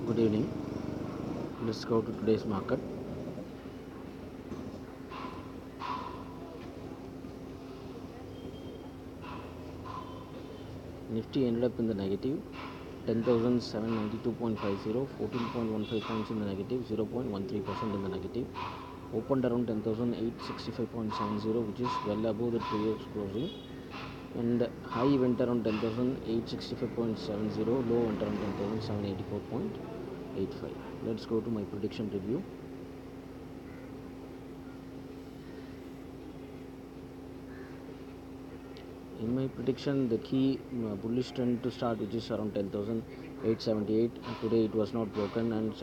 Good evening. Let's go to today's market. Nifty ended up in the negative 10,792.50, 14.15 points in the negative, 0.13% in the negative. Opened around 10,865.70, which is well above the previous closing. And high went around 10,865.70, low went around 10,784.85. Let's go to my prediction review. In my prediction, the key bullish trend to start, which is around 10,878. Today it was not broken, and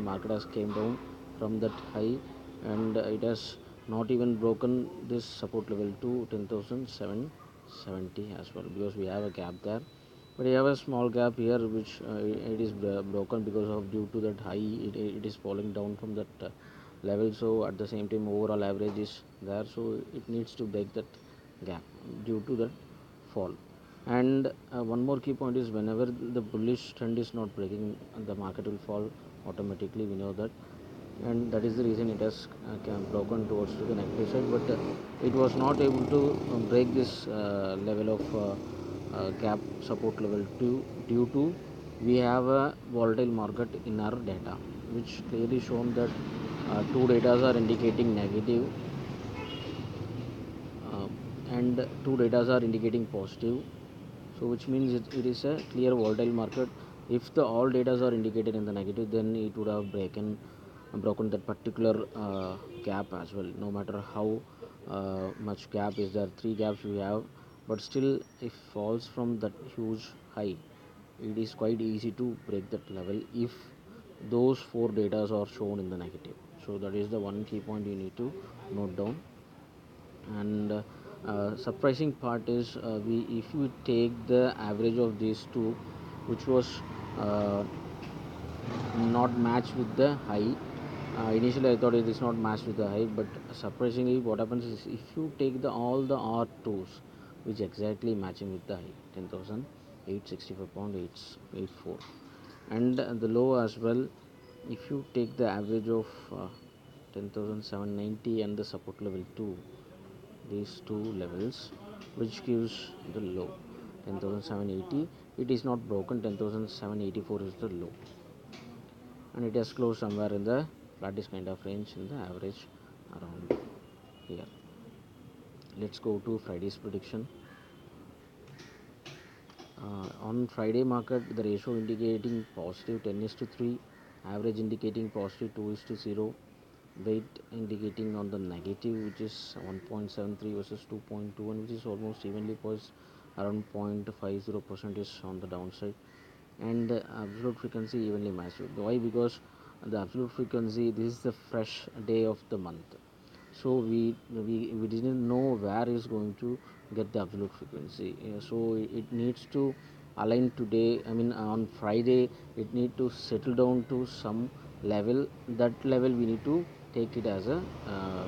market has came down from that high, and it has not even broken this support level to 10,770 as well, because we have a gap there. But we have a small gap here, which it is broken because of due to that high. It is falling down from that level. So at the same time, overall average is there. So it needs to break that gap due to that fall. And one more key point is, whenever the bullish trend is not breaking, the market will fall automatically. We know that, and that is the reason it has broken towards to the negative side. But it was not able to break this level of gap support level 2 due to we have a volatile market in our data, which clearly shown that two data are indicating negative, uh, and two data are indicating positive. So which means it is a clear volatile market. If the all data are indicated in the negative, then it would have broken that particular gap as well. No matter how much gap is there, three gaps we have, but still if falls from that huge high, it is quite easy to break that level if those four data are shown in the negative. So that is the one key point you need to note down. And surprising part is, we if we take the average of these two, which was uh, not matched with the high. Initially I thought it is not matched with the high, but surprisingly what happens is, if you take the all the R2s which exactly matching with the high, 10,865.884, and the low as well, if you take the average of 10,790 and the support level 2, these two levels, which gives the low 10,780. It is not broken. 10,784 is the low, and it has closed somewhere in the flattish kind of range in the average around here. Let's go to Friday's prediction. On Friday market, the ratio indicating positive 10 is to 3, average indicating positive 2 is to 0, weight indicating on the negative, which is 1.73 versus 2.21, which is almost evenly poised. Around 0.50% is on the downside, and absolute frequency evenly matched. Why? Because the absolute frequency, this is the fresh day of the month, so we didn't know where is going to get the absolute frequency. So it needs to align today. I mean, on Friday it need to settle down to some level. That level we need to take it as a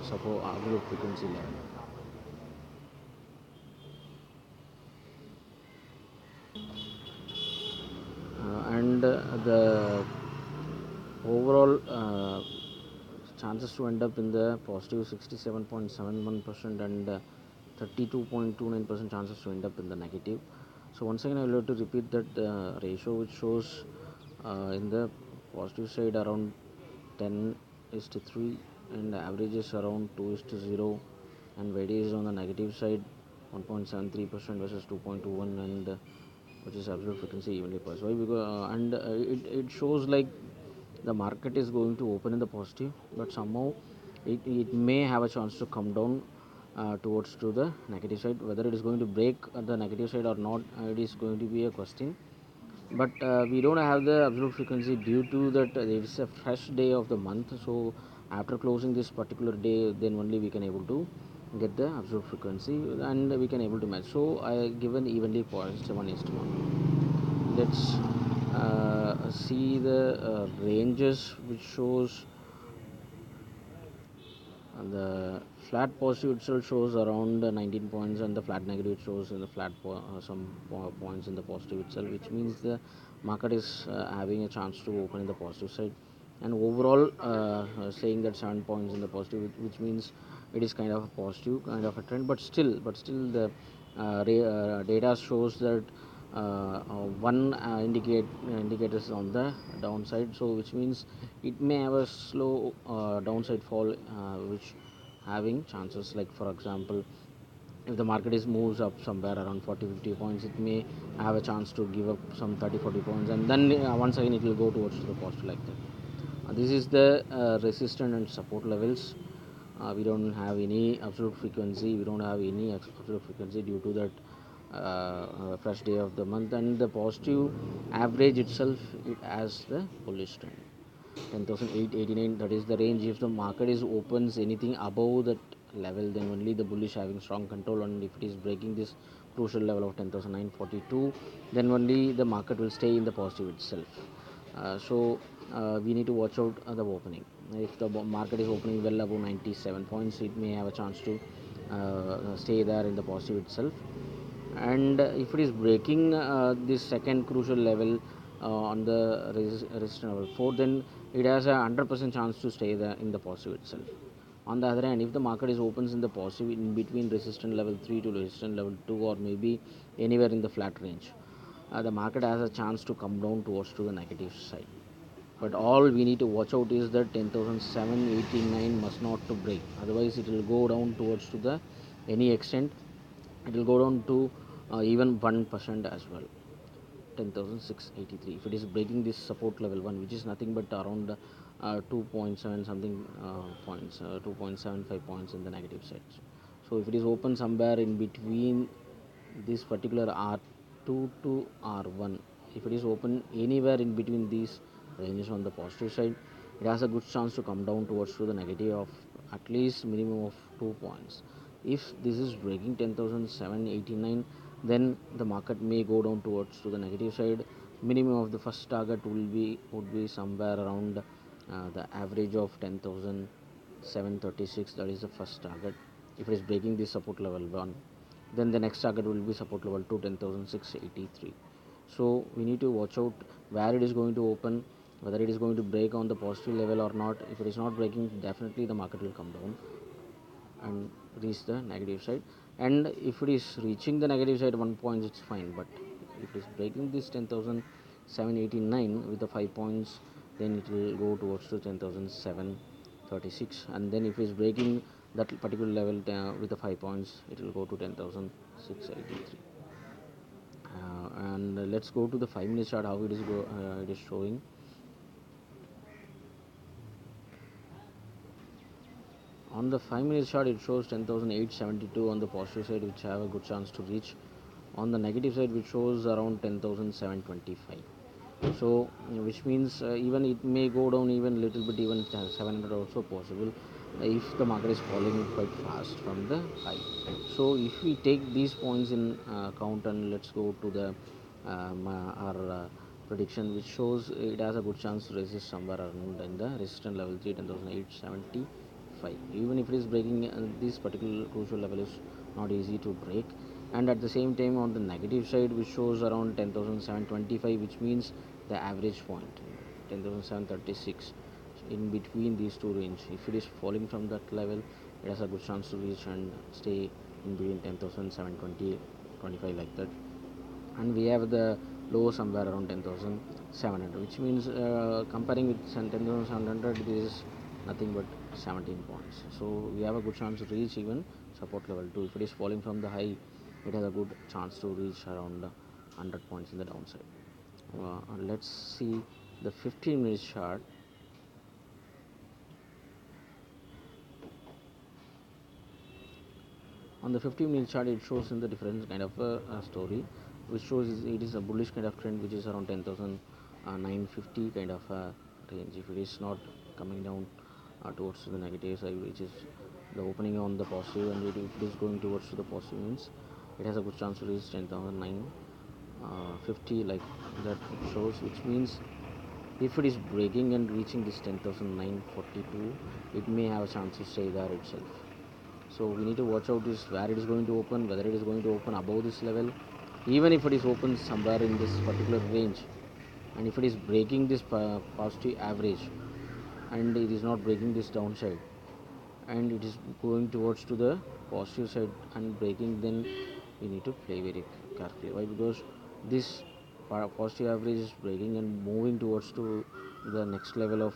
suppose absolute frequency level. And the overall chances to end up in the positive 67.71%, and 32.29% chances to end up in the negative. So once again I will have to repeat that ratio, which shows in the positive side around 10 is to 3, and the average is around 2 is to 0, and weightage is on the negative side 1.73% versus 2.21, and which is absolute frequency evenly passed. Why? Because and it shows like the market is going to open in the positive, but somehow it may have a chance to come down towards to the negative side. Whether it is going to break the negative side or not, it is going to be a question. But we don't have the absolute frequency due to that it is a fresh day of the month. So after closing this particular day, then only we can able to get the absolute frequency, and we can able to match. So I given evenly poised 1:1. Let's see the ranges, which shows the flat positive itself shows around 19 points, and the flat negative shows in the flat some points in the positive itself, which means the market is having a chance to open in the positive side, and overall saying that 7 points in the positive, which means it is kind of a positive kind of a trend, but still the data shows that one indicators on the downside, so which means it may have a slow downside fall, which having chances, like for example, if the market is moves up somewhere around 40-50 points, it may have a chance to give up some 30-40 points, and then once again it will go towards the positive like that. This is the resistance and support levels. We don't have any absolute frequency, we don't have any absolute frequency due to that first day of the month, and the positive average itself, it has the bullish trend 10,889, that is the range. If the market is opens anything above that level, then only the bullish having strong control, and if it is breaking this crucial level of 10,942, then only the market will stay in the positive itself. So we need to watch out the opening. If the market is opening well above 97 points, it may have a chance to stay there in the positive itself. And if it is breaking this second crucial level on the resistance level 4, then it has a 100% chance to stay there in the positive itself. On the other hand, if the market is opens in the positive in between resistance level 3 to resistance level 2, or maybe anywhere in the flat range, the market has a chance to come down towards to the negative side. But all we need to watch out is that 10,789 must not to break, otherwise it will go down towards to the any extent, it will go down to even 1% as well. 10,683, if it is breaking this support level 1, which is nothing but around 2.7 something points, 2.75 points in the negative side. So if it is open somewhere in between this particular R2 to R1, if it is open anywhere in between these ranges on the positive side, it has a good chance to come down towards to the negative of at least minimum of 2 points. If this is breaking 10,789, then the market may go down towards to the negative side. Minimum of the first target would be somewhere around the average of 10,736, that is the first target. If it is breaking this support level 1, then the next target will be support level 2, 10,683. So we need to watch out where it is going to open, whether it is going to break on the positive level or not. If it is not breaking, definitely the market will come down and reach the negative side. And if it is reaching the negative side 1 point, it's fine, but if it is breaking this 10,789 with the 5 points, then it will go towards to 10,736, and then if it is breaking that particular level with the 5 points, it will go to 10,683. And let's go to the 5-minute chart, how it is showing. On the 5-minute chart, it shows 10,872 on the positive side, which have a good chance to reach. On the negative side, which shows around 10,725. So which means even it may go down even little bit, even 700 also possible, if the market is falling quite fast from the high. So if we take these points in account, and let's go to the our prediction, which shows it has a good chance to resist somewhere around in the resistance level 3, 10,875. Even if it is breaking this particular crucial level is not easy to break. And at the same time, on the negative side, which shows around 10,725, which means the average point 10,736, in between these two range, if it is falling from that level, it has a good chance to reach and stay in between 10,720 25 like that. And we have the low somewhere around 10,700, which means comparing with 10,700, this is nothing but 17 points. So we have a good chance to reach even support level 2. If it is falling from the high, it has a good chance to reach around 100 points in the downside. Let's see the 15-minute chart. On the 15-minute chart, it shows in the different kind of story, which shows it is a bullish kind of trend, which is around 10,950 kind of range. If it is not coming down towards the negative side, which is the opening on the positive, and if it is going towards the positive, means it has a good chance to reach 10,950 like that shows, which means if it is breaking and reaching this 10,942, it may have a chance to stay there itself. So we need to watch out is where it is going to open, whether it is going to open above this level. Even if it is open somewhere in this particular range, and if it is breaking this positive average and it is not breaking this downside and it is going towards to the positive side and breaking, then we need to play very carefully. Why? Because this positive average is breaking and moving towards to the next level of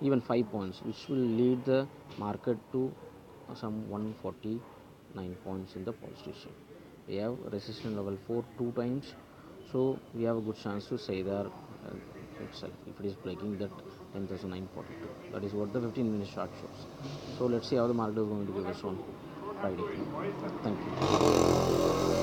even 5 points, which will lead the market to some 149 points in the positive side. We have resistance level 4 two times, so we have a good chance to say there itself if it is breaking that 10,942. That is what the 15-minute chart shows. So let's see how the market is going to give us on Friday. Thank you.